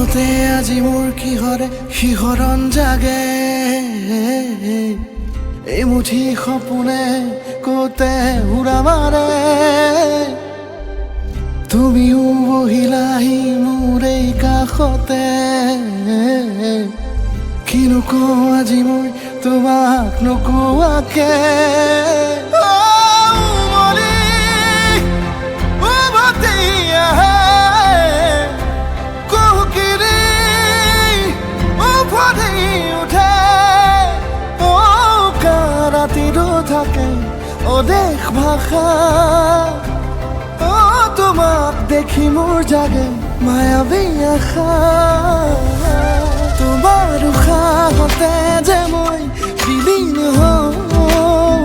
মনতে আজি মোৰ কিহৰে শিহৰণ জাগে এই মুঠি সপোনে কতে উৰা মাৰে তুমিও বহিলাহি মোৰ এই কাষতে কিনো কওঁ আজি মই তোমাক নোকোৱাকে দেশ ভাষা তোমাক দেখি মোৰ জাগে মায়াবী আশা তোমাৰ উশাহতে যে মই বিলীন হওঁ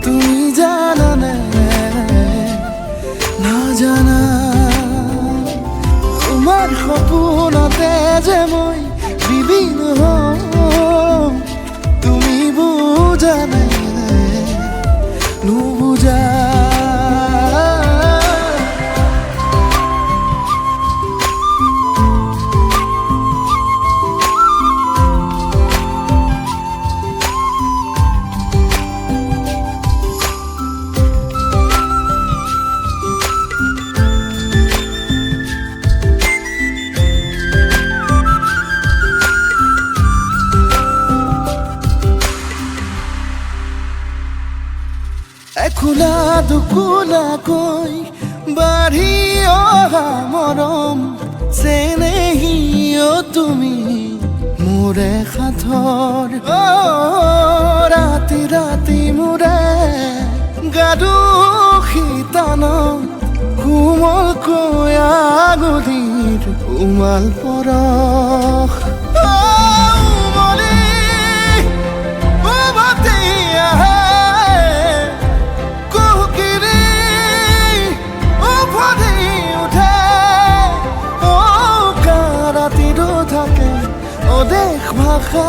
তুমি জানানে নাজানা তোমাৰ সপোনতে যে মই বিলীন হওঁ তুমি বুজানে নুবুজা এখোলা দুখোলাকৈ বাঢ়ি অহা মৰম চেনেহিও তুমি মোৰে সাথৰ ৰাতি ৰাতি মোৰে গাদু শীতানত কোমলকৈ আগুলিৰ উমাল পৰশ দেশ ভাষা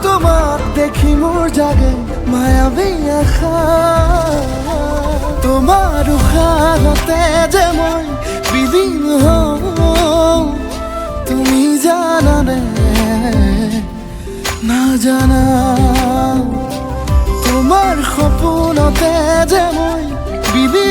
তোমাক দেখি মোৰ জাগে মায়াবী আশা তোমাৰ উশাহতে যে মই বিলীন হওঁ তুমি জানানে নাজানা তোমাৰ সপোনতে যে মই বিলীন